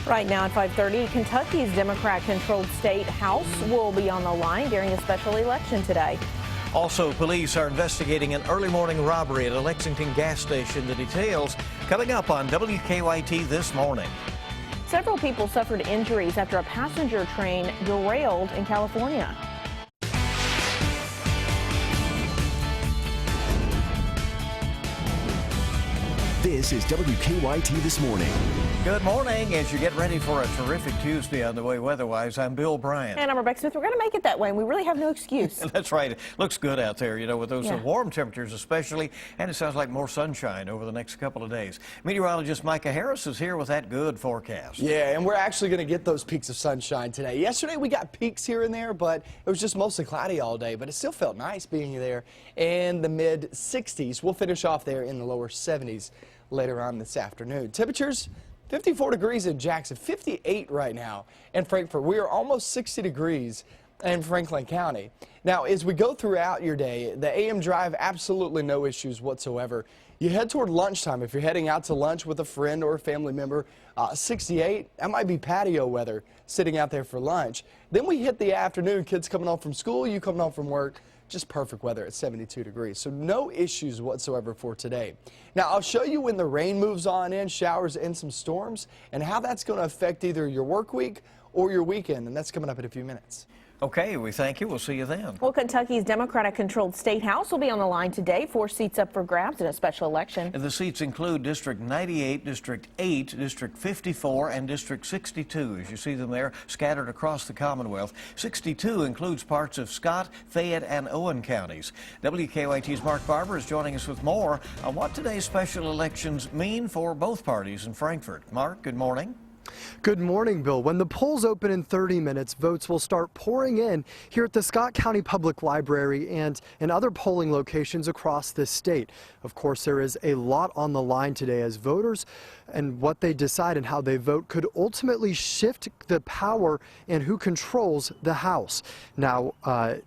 Right now at 5:30, Kentucky's Democrat-controlled state house will be on the line during a special election today. Also, police are investigating an early morning robbery at a Lexington gas station. The details coming up on WKYT this morning. Several people suffered injuries after a passenger train derailed in California. This is WKYT This Morning. Good morning. As you get ready for a terrific Tuesday on the way weather-wise, I'm Bill Bryant. And I'm Rebecca Smith. We're going to make it that way, and we really have no excuse. That's right. It looks good out there, you know, with those warm temperatures especially, and it sounds like more sunshine over the next couple of days. Meteorologist Micah Harris is here with that good forecast. Yeah, and we're actually going to get those peaks of sunshine today. Yesterday we got peaks here and there, but it was just mostly cloudy all day, but it still felt nice being there in the mid-60s. We'll finish off there in the lower 70s later on this afternoon. Temperatures 54 degrees in Jackson, 58 right now in Frankfort. We are almost 60 degrees in Franklin County. Now, as we go throughout your day, the AM drive, absolutely no issues whatsoever. You head toward lunchtime. If you're heading out to lunch with a friend or a family member, 68, that might be patio weather sitting out there for lunch. Then we hit the afternoon, kids coming home from school, you coming home from work. Just perfect weather at 72 degrees. So no issues whatsoever for today. Now, I'll show you when the rain moves on in, showers and some storms, and how that's going to affect either your work week or your weekend. And that's coming up in a few minutes. Okay, we thank you. We'll see you then. Well, Kentucky's Democratic-controlled state house will be on the line today. 4 seats up for grabs in a special election. And the seats include District 98, District 8, District 54, and District 62. As you see them there, scattered across the Commonwealth. 62 includes parts of Scott, Fayette, and Owen counties. WKYT's Mark Barber is joining us with more on what today's special elections mean for both parties in Frankfort. Mark, good morning. Good morning, Bill. When the polls open in 30 minutes, votes will start pouring in here at the Scott County Public Library and in other polling locations across this state. Of course, there is a lot on the line today as voters and what they decide and how they vote could ultimately shift the power and who controls the House. Now,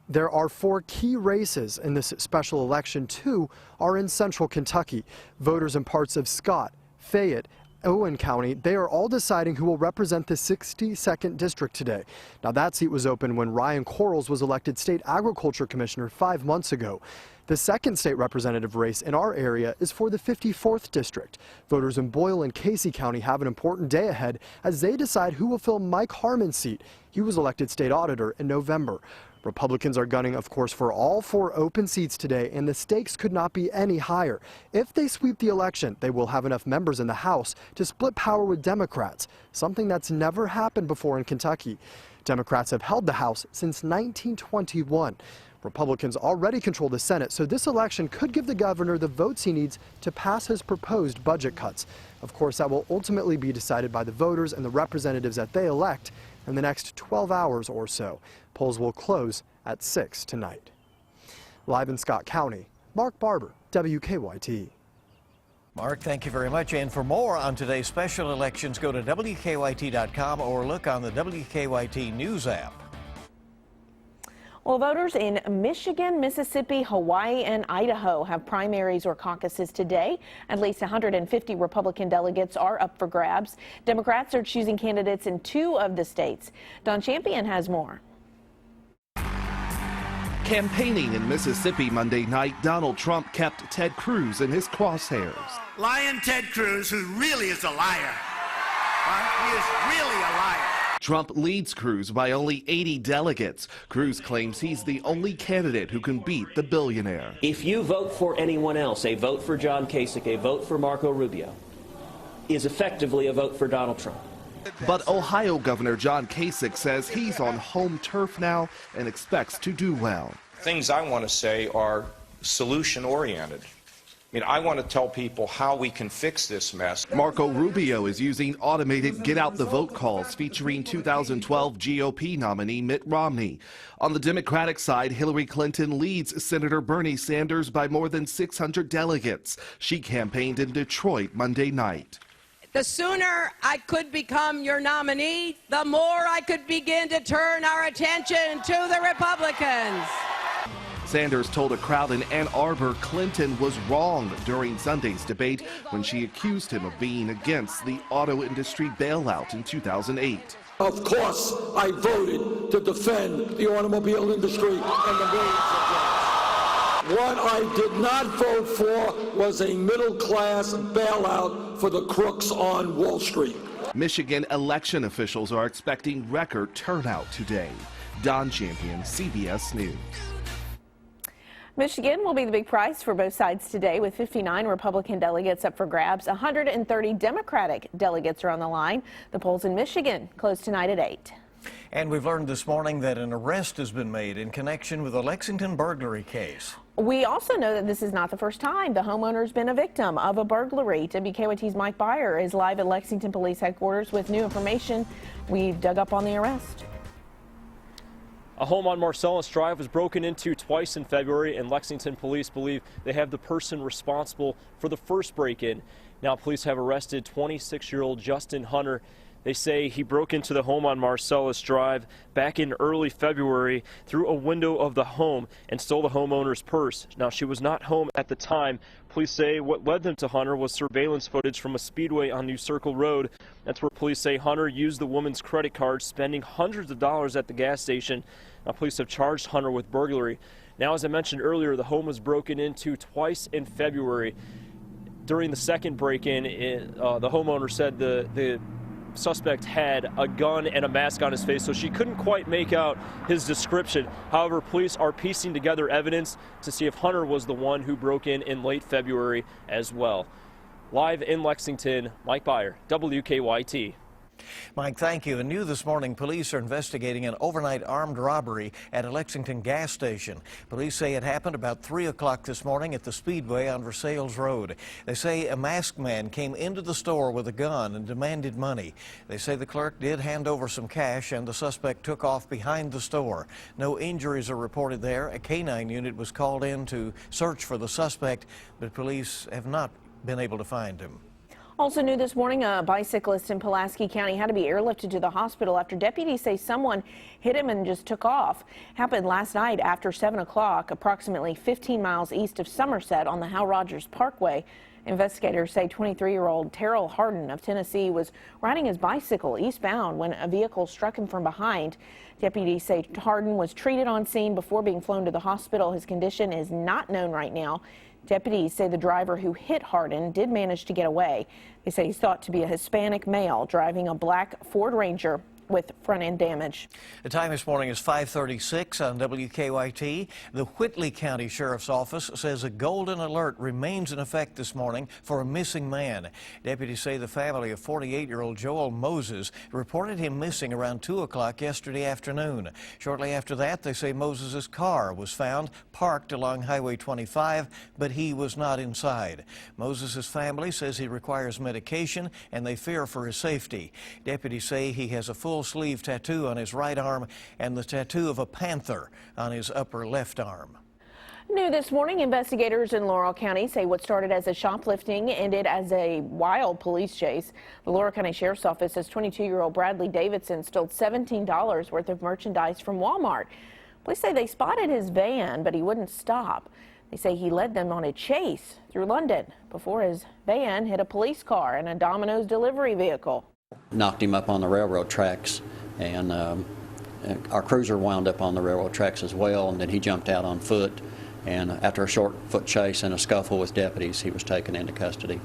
there are 4 key races in this special election. 2 are in central Kentucky. Voters in parts of Scott, Fayette, Owen County, they are all deciding who will represent the 62nd district today. Now, that seat was open when Ryan Quarles was elected state agriculture commissioner 5 months ago. The second state representative race in our area is for the 54th district. Voters in Boyle and Casey County have an important day ahead as they decide who will fill Mike Harmon's seat. He was elected state auditor in November. Republicans are gunning, of course, for all 4 open seats today, and the stakes could not be any higher. If they sweep the election, they will have enough members in the House to split power with Democrats, something that's never happened before in Kentucky. Democrats have held the House since 1921. Republicans already control the Senate, so this election could give the governor the votes he needs to pass his proposed budget cuts. Of course, that will ultimately be decided by the voters and the representatives that they elect in the next 12 hours or so. Polls will close at 6 tonight. Live in Scott County, Mark Barber, WKYT. Mark, thank you very much. And for more on today's special elections, go to WKYT.com or look on the WKYT News app. Well, voters in Michigan, Mississippi, Hawaii, and Idaho have primaries or caucuses today. At least 150 Republican delegates are up for grabs. Democrats are choosing candidates in 2 of the states. Don Champion has more. Campaigning in Mississippi Monday night, Donald Trump kept Ted Cruz in his crosshairs. Lying Ted Cruz, who really is a liar. He is really a liar. Trump leads Cruz by only 80 delegates. Cruz claims he's the only candidate who can beat the billionaire. If you vote for anyone else, a vote for John Kasich, a vote for Marco Rubio, is effectively a vote for Donald Trump. But Ohio Governor John Kasich says he's on home turf now and expects to do well. Things I want to say are solution-oriented. I mean, I want to tell people how we can fix this mess. Marco Rubio is using automated get-out-the-vote calls featuring 2012 GOP nominee Mitt Romney. On the Democratic side, Hillary Clinton leads Senator Bernie Sanders by more than 600 delegates. She campaigned in Detroit Monday night. The sooner I could become your nominee, the more I could begin to turn our attention to the Republicans. Sanders told a crowd in Ann Arbor Clinton was wrong during Sunday's debate when she accused him of being against the auto industry bailout in 2008. Of course, I voted to defend the automobile industry and the millions of jobs. What I did not vote for was a middle-class bailout for the crooks on Wall Street. Michigan election officials are expecting record turnout today. Don Champion, CBS News. Michigan will be the big prize for both sides today, with 59 Republican delegates up for grabs. 130 Democratic delegates are on the line. The polls in Michigan close tonight at 8. And we've learned this morning that an arrest has been made in connection with a Lexington burglary case. We also know that this is not the first time the homeowner's been a victim of a burglary. WKYT's Mike Byer is live at Lexington Police Headquarters with new information. We've dug up on the arrest. A home on Marcellus Drive was broken into twice in February, and Lexington police believe they have the person responsible for the first break-in. Now police have arrested 26-year-old Justin Hunter. They say he broke into the home on Marcellus Drive back in early February through a window of the home and stole the homeowner's purse. Now, she was not home at the time. Police say what led them to Hunter was surveillance footage from a speedway on New Circle Road. That's where police say Hunter used the woman's credit card, spending hundreds of dollars at the gas station. Now, police have charged Hunter with burglary. Now, as I mentioned earlier, the home was broken into twice in February. During the second break-in, the homeowner said the suspect had a gun and a mask on his face, so she couldn't quite make out his description. However, police are piecing together evidence to see if Hunter was the one who broke in late February as well. Live in Lexington, Mike Byer, WKYT. Mike, thank you. And new this morning, police are investigating an overnight armed robbery at a Lexington gas station. Police say it happened about 3 o'clock this morning at the Speedway on Versailles Road. They say a masked man came into the store with a gun and demanded money. They say the clerk did hand over some cash and the suspect took off behind the store. No injuries are reported there. A canine unit was called in to search for the suspect, but police have not been able to find him. Also new this morning, a bicyclist in Pulaski County had to be airlifted to the hospital after deputies say someone hit him and just took off. Happened last night after 7 o'clock, approximately 15 miles east of Somerset on the Hal Rogers Parkway. Investigators say 23-year-old Terrell Harden of Tennessee was riding his bicycle eastbound when a vehicle struck him from behind. Deputies say Harden was treated on scene before being flown to the hospital. His condition is not known right now. Deputies say the driver who hit Harden did manage to get away. They say he's thought to be a Hispanic male driving a black Ford Ranger with front-end damage. The time this morning is 5:36 on WKYT. The Whitley County Sheriff's Office says a golden alert remains in effect this morning for a missing man. Deputies say the family of 48-year-old Joel Moses reported him missing around 2 o'clock yesterday afternoon. Shortly after that, they say Moses's car was found parked along Highway 25, but he was not inside. Moses's family says he requires medication and they fear for his safety. Deputies say he has a full sleeve tattoo on his right arm and the tattoo of a panther on his upper left arm. New this morning, investigators in Laurel County say what started as a shoplifting ended as a wild police chase. The Laurel County Sheriff's Office says 22-year-old Bradley Davidson stole $17 worth of merchandise from Walmart. Police say they spotted his van, but he wouldn't stop. They say he led them on a chase through London before his van hit a police car and a Domino's delivery vehicle. Knocked him up on the railroad tracks, and our cruiser wound up on the railroad tracks as well, and then he jumped out on foot, and after a short foot chase and a scuffle with deputies, he was taken into custody.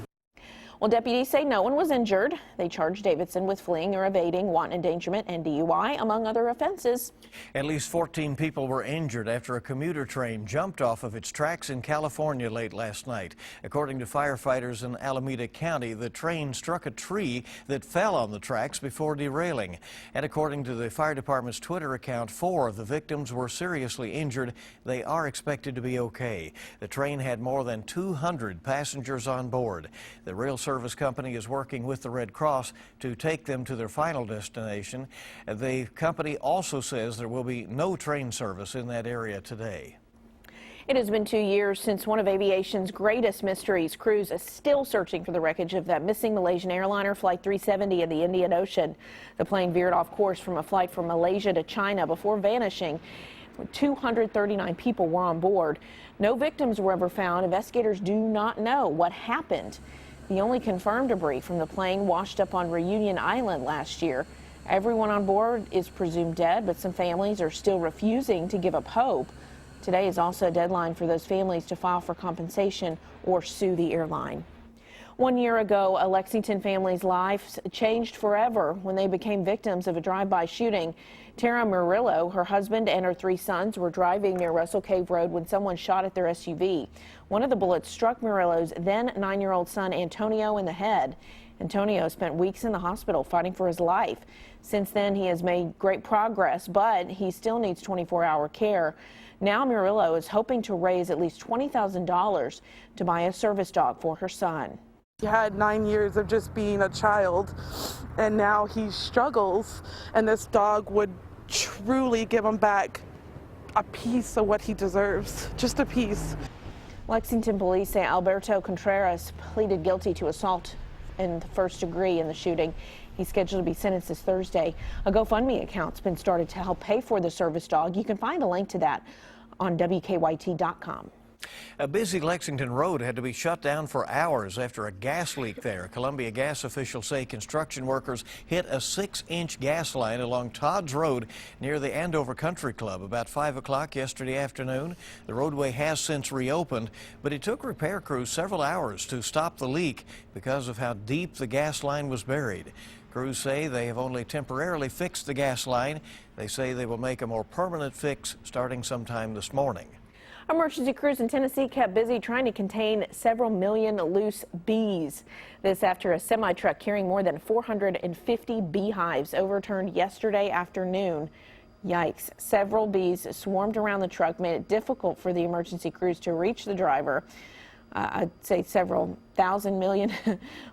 Well, deputies say no one was injured. They charged Davidson with fleeing or evading, wanton endangerment, and DUI, among other offenses. At least 14 people were injured after a commuter train jumped off of its tracks in California late last night. According to firefighters in Alameda County, the train struck a tree that fell on the tracks before derailing. And according to the fire department's Twitter account, 4 of the victims were seriously injured. They are expected to be okay. The train had more than 200 passengers on board. The rail service company is working with the Red Cross to take them to their final destination. The company also says there will be no train service in that area today. It has been 2 years since one of aviation's greatest mysteries. Crews is still searching for the wreckage of that missing Malaysian airliner Flight 370 in the Indian Ocean. The plane veered off course from a flight from Malaysia to China before vanishing. 239 people were on board. No victims were ever found. Investigators do not know what happened. The only confirmed debris from the plane washed up on Reunion Island last year. Everyone on board is presumed dead, but some families are still refusing to give up hope. Today is also a deadline for those families to file for compensation or sue the airline. 1 year ago, a Lexington family's lives changed forever when they became victims of a drive-by shooting. Tara Murillo, her husband, and her 3 sons were driving near Russell Cave Road when someone shot at their SUV. One of the bullets struck Murillo's then 9-year-old son Antonio in the head. Antonio spent weeks in the hospital fighting for his life. Since then, he has made great progress, but he still needs 24-hour care. Now Murillo is hoping to raise at least $20,000 to buy a service dog for her son. He had 9 years of just being a child, and now he struggles, and this dog would truly give him back a piece of what he deserves, just a piece. Lexington police say Alberto Contreras pleaded guilty to assault in the first degree in the shooting. He's scheduled to be sentenced this Thursday. A GoFundMe account's been started to help pay for the service dog. You can find a link to that on WKYT.com. A busy Lexington road had to be shut down for hours after a gas leak there. Columbia Gas officials say construction workers hit a 6-inch gas line along Todd's Road near the Andover Country Club about 5 o'clock yesterday afternoon. The roadway has since reopened, but it took repair crews several hours to stop the leak because of how deep the gas line was buried. Crews say they have only temporarily fixed the gas line. They say they will make a more permanent fix starting sometime this morning. Emergency crews in Tennessee kept busy trying to contain several million loose bees. This after a semi-truck carrying more than 450 beehives overturned yesterday afternoon. Yikes. Several bees swarmed around the truck, made it difficult for the emergency crews to reach the driver. I'd say several thousand million.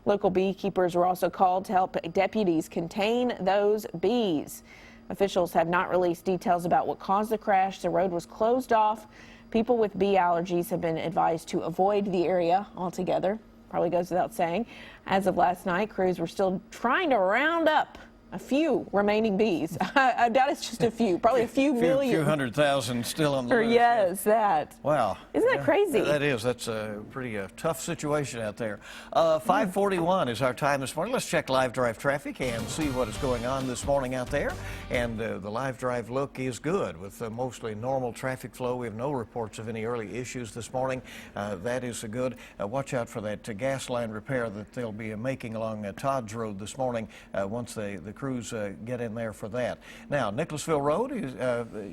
Local beekeepers were also called to help deputies contain those bees. Officials have not released details about what caused the crash. The road was closed off. People with bee allergies have been advised to avoid the area altogether. Probably goes without saying. As of last night, crews were still trying to round up a few remaining bees. I doubt it's just a few, probably a few million. A few 100,000 still on the list. Yes, that. Wow. Isn't that crazy? That is. That's a pretty tough situation out there. 5:41 is our time this morning. Let's check live drive traffic and see what is going on this morning out there. And the live drive look is good with mostly normal traffic flow. We have no reports of any early issues this morning. That is good. Watch out for that gas line repair that they'll be making along Todd's Road this morning once the crews get in there for that. Now, Nicholasville Road,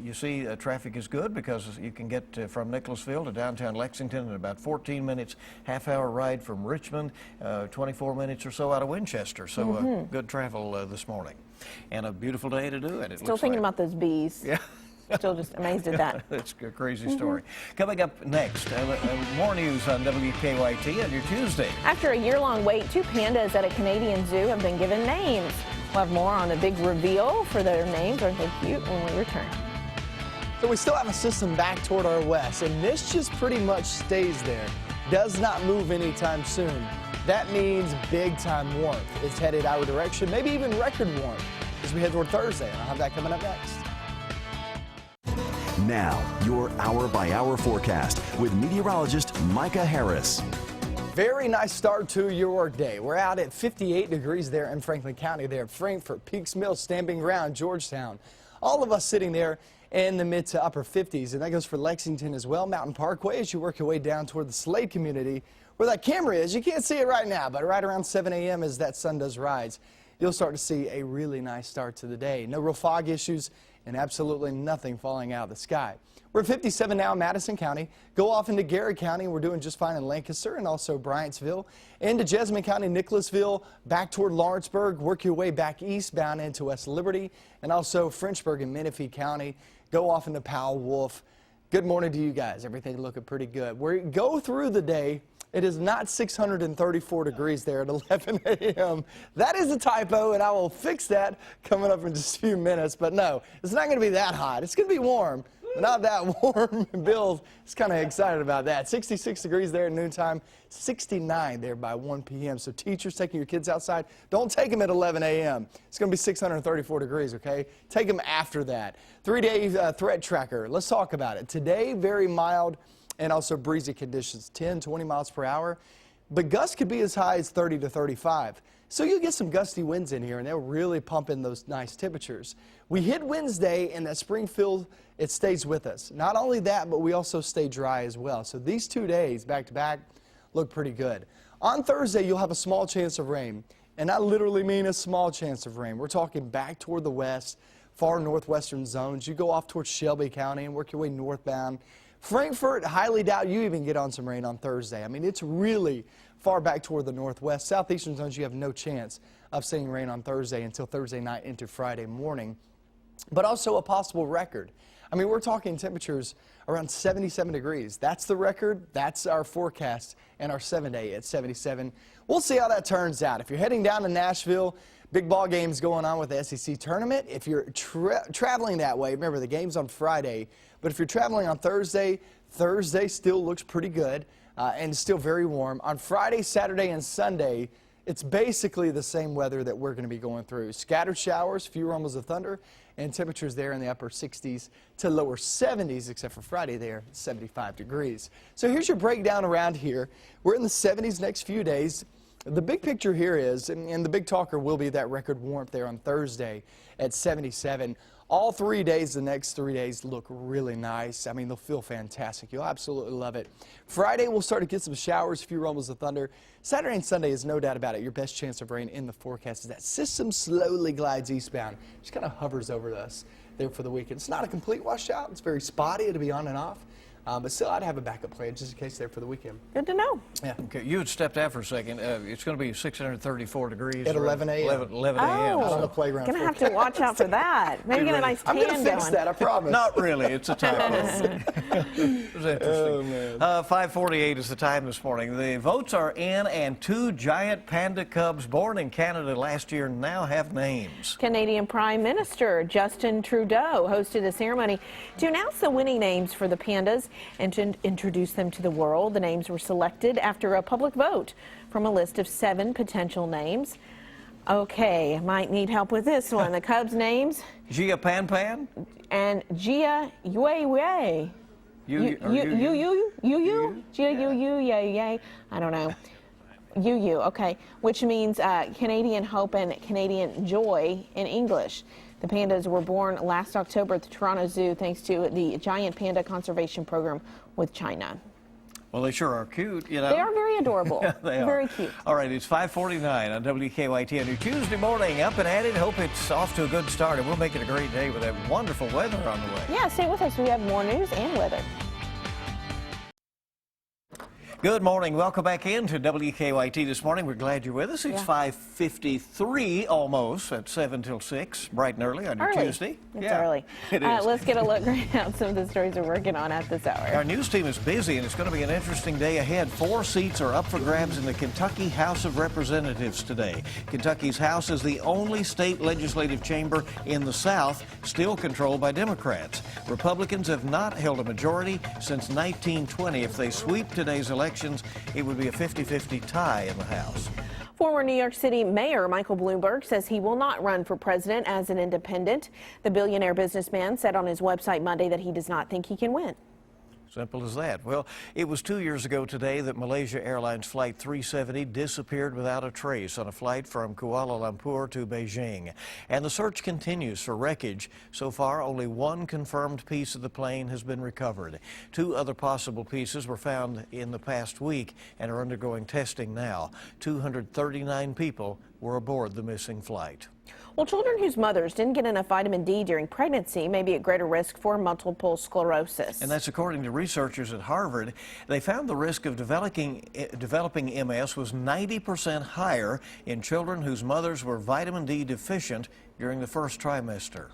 you see traffic is good because you can get from Nicholasville to downtown Lexington in about 14 minutes, half-hour ride from Richmond, 24 minutes or so out of Winchester. So good travel this morning. And a beautiful day to do it. Still thinking about those bees. Yeah. Still just amazed at that. That's a crazy story. Coming up next, more news on WKYT on your Tuesday. After a year-long wait, 2 pandas at a Canadian zoo have been given names. We'll have more on the big reveal for their names. Aren't they cute? When we return. So we still have a system back toward our west, and this just pretty much stays there. Does not move anytime soon. That means big-time warmth. It's headed our direction, maybe even record warmth as we head toward Thursday. And I'll have that coming up next. Now, your hour-by-hour forecast with meteorologist Micah Harris. Very nice start to your workday. We're out at 58 degrees there in Franklin County, there at Frankfort, Peaks Mill, Stamping Ground, Georgetown. All of us sitting there in the mid to upper 50s, and that goes for Lexington as well. Mountain Parkway as you work your way down toward the Slade community where that camera is. You can't see it right now, but right around 7 a.m. as that sun does rise, you'll start to see a really nice start to the day. No real fog issues and absolutely nothing falling out of the sky. We're at 57 now in Madison County. Go off into Garrett County. We're doing just fine in Lancaster and also Bryantsville. Into Jessamine County, Nicholasville, back toward Lawrenceburg. Work your way back eastbound into West Liberty and also Frenchburg and Menifee County. Go off into Powell, Wolf. Good morning to you guys. Everything looking pretty good. We go through the day. It is not 634 degrees there at 11 a.m. That is a typo, and I will fix that coming up in just a few minutes. But no, it's not going to be that hot. It's going to be warm, not that warm. Bill is kind of excited about that. 66 degrees there at noontime, 69 there by 1 p.m. So teachers taking your kids outside, don't take them at 11 a.m. It's going to be 634 degrees, okay? Take them after that. 3-day threat tracker. Let's talk about it. Today, very mild and also breezy conditions, 10, 20 miles per hour. But gusts could be as high as 30 to 35. So you'll get some gusty winds in here, and they'll really pump in those nice temperatures. We hit Wednesday, and that spring feel, it stays with us. Not only that, but we also stay dry as well. So these 2 days, back-to-back, look pretty good. On Thursday, you'll have a small chance of rain, and I literally mean a small chance of rain. We're talking back toward the west, far northwestern zones. You go off towards Shelby County and work your way northbound. Frankfort, highly doubt you even get on some rain on Thursday. I mean, it's really far back toward the northwest. Southeastern zones, you have no chance of seeing rain on Thursday until Thursday night into Friday morning. But also a possible record. I mean, we're talking temperatures around 77 degrees. That's the record. That's our forecast and our 7-day at 77. We'll see how that turns out. If you're heading down to Nashville, big ball games going on with the SEC tournament. If you're traveling that way, remember the game's on Friday. But if you're traveling on Thursday, Thursday still looks pretty good. And still very warm. On Friday, Saturday, and Sunday, it's basically the same weather that we're going to be going through. Scattered showers, few rumbles of thunder, and temperatures there in the upper 60s to lower 70s, except for Friday there, 75 degrees. So here's your breakdown around here. We're in the 70s next few days. The big picture here is, and the big talker will be that record warmth there on Thursday at 77. All 3 days, the next 3 days look really nice. I mean, they'll feel fantastic. You'll absolutely love it. Friday, we'll start to get some showers, a few rumbles of thunder. Saturday and Sunday is no doubt about it. Your best chance of rain in the forecast as that system slowly glides eastbound. Just kind of hovers over us there for the weekend. It's not a complete washout. It's very spotty. It'll be on and off. But still, I'd have a backup plan just in case there for the weekend. Good to know. Yeah. Okay, you had stepped out for a second. It's going to be 634 degrees. At 11 a.m. 11 a.m. Oh, on the playground. Gonna have to watch out for that. Maybe get a nice tan I'm going to fix going. that, I promise. Not really. It's a typo. It was interesting. Oh, man. 5:48 is the time this morning. The votes are in, and 2 giant panda cubs born in Canada last year now have names. Canadian Prime Minister Justin Trudeau hosted a ceremony to announce the winning names for the pandas and to introduce them to the world. The names were selected after a public vote from a list of 7 potential names. Okay, I might need help with this one. The cubs' names? Gia Pan Pan? And Gia Yue Yue. You, Gia Yue, I don't know. Okay, which means Canadian Hope and Canadian Joy in English. The pandas were born last October at the Toronto Zoo thanks to the Giant Panda Conservation Program with China. Well, they sure are cute, you know. They are very adorable. Yeah, they are. Very cute. All right, it's 5:49 on WKYT on your Tuesday morning. Up and at it. Hope it's off to a good start, and we'll make it a great day with that wonderful weather on the way. Yeah, stay with us. We have more news and weather. Good morning. Welcome back into WKYT this morning. We're glad you're with us. It's 5:53 almost at 7 till 6, bright and early on your Tuesday. It's early. It is. Let's get a look right at some of the stories we're working on at this hour. Our news team is busy, and it's going to be an interesting day ahead. 4 seats are up for grabs in the Kentucky House of Representatives today. Kentucky's House is the only state legislative chamber in the South still controlled by Democrats. Republicans have not held a majority since 1920. If they sweep today's election, it would be a 50-50 tie in the House. Former New York City Mayor Michael Bloomberg says he will not run for president as an independent. The billionaire businessman said on his website Monday that he does not think he can win. Simple as that. Well, it was 2 years ago today that Malaysia Airlines Flight 370 disappeared without a trace on a flight from Kuala Lumpur to Beijing. And the search continues for wreckage. So far, only 1 confirmed piece of the plane has been recovered. 2 other possible pieces were found in the past week and are undergoing testing now. 239 people were aboard the missing flight. Well, children whose mothers didn't get enough vitamin D during pregnancy may be at greater risk for multiple sclerosis. And that's according to researchers at Harvard. They found the risk of developing MS was 90% higher in children whose mothers were vitamin D deficient during the first trimester.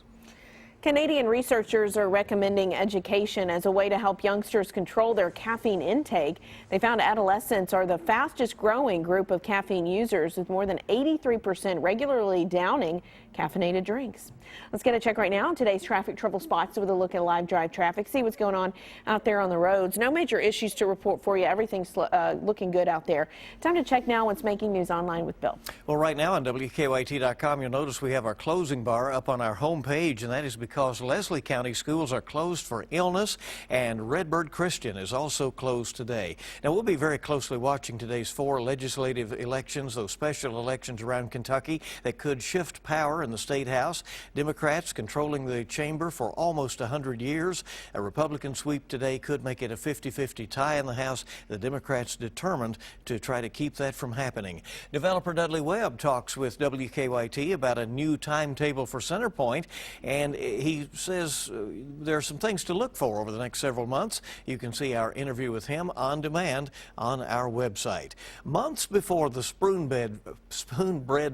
Canadian researchers are recommending education as a way to help youngsters control their caffeine intake. They found adolescents are the fastest growing group of caffeine users, with more than 83% regularly downing caffeinated drinks. Let's get a check right now on today's traffic trouble spots with a look at live drive traffic. See what's going on out there on the roads. No major issues to report for you. Everything's looking good out there. Time to check now what's making news online with Bill. Well, right now on WKYT.com, you'll notice we have our closing bar up on our home page, and that is because Leslie County schools are closed for illness, and Redbird Christian is also closed today. Now, we'll be very closely watching today's 4 legislative elections, those special elections around Kentucky that could shift power in the State House. Democrats controlling the chamber for almost 100 years. A Republican sweep today could make it a 50-50 tie in the House. The Democrats determined to try to keep that from happening. Developer Dudley Webb talks with WKYT about a new timetable for Centerpoint, and he says there are some things to look for over the next several months. You can see our interview with him on demand on our website. Months before the Spoonbread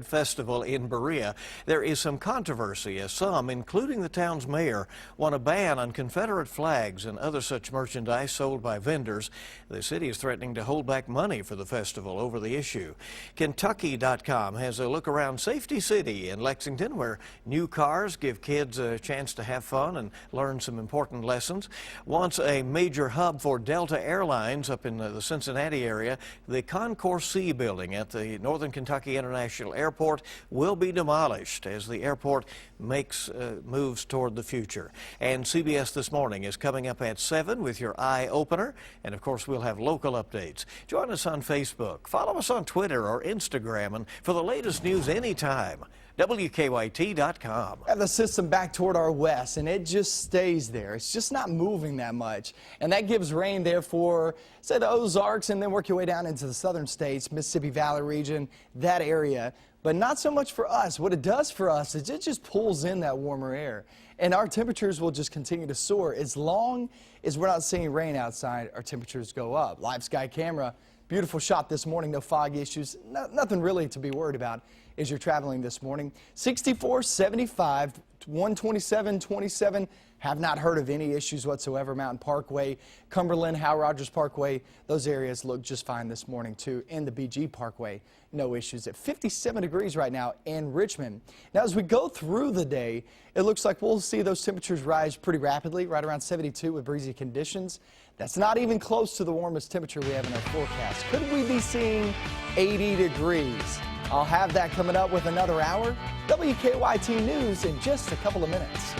Festival in Berea, there is some controversy as some, including the town's mayor, want a ban on Confederate flags and other such merchandise sold by vendors. The city is threatening to hold back money for the festival over the issue. Kentucky.com has a look around Safety City in Lexington, where new cars give kids a chance to have fun and learn some important lessons. Once a major hub for Delta Airlines up in the Cincinnati area, the Concourse C building at the Northern Kentucky International Airport will be demolished as the airport makes moves toward the future. And CBS This Morning is coming up at 7 with your eye opener, and of course we'll have local updates. Join us on Facebook, follow us on Twitter or Instagram, and for the latest news anytime, WKYT.com. Have the system back toward our west, and it just stays there. It's just not moving that much, and that gives rain there for, say, the Ozarks, and then work your way down into the southern states, Mississippi Valley region, that area. But not so much for us. What it does for us is it just pulls in that warmer air, and our temperatures will just continue to soar. As long as we're not seeing rain outside, our temperatures go up. Live sky camera, beautiful shot this morning, no fog issues, nothing really to be worried about as you're traveling this morning. 64, 75, 127, 27. Have not heard of any issues whatsoever. Mountain Parkway, Cumberland, Howell Rogers Parkway, those areas look just fine this morning too. And the BG Parkway, no issues. At 57 degrees right now in Richmond. Now as we go through the day, it looks like we'll see those temperatures rise pretty rapidly, right around 72 with breezy conditions. That's not even close to the warmest temperature we have in our forecast. Could we be seeing 80 degrees? I'll have that coming up with another hour. WKYT News in just a couple of minutes.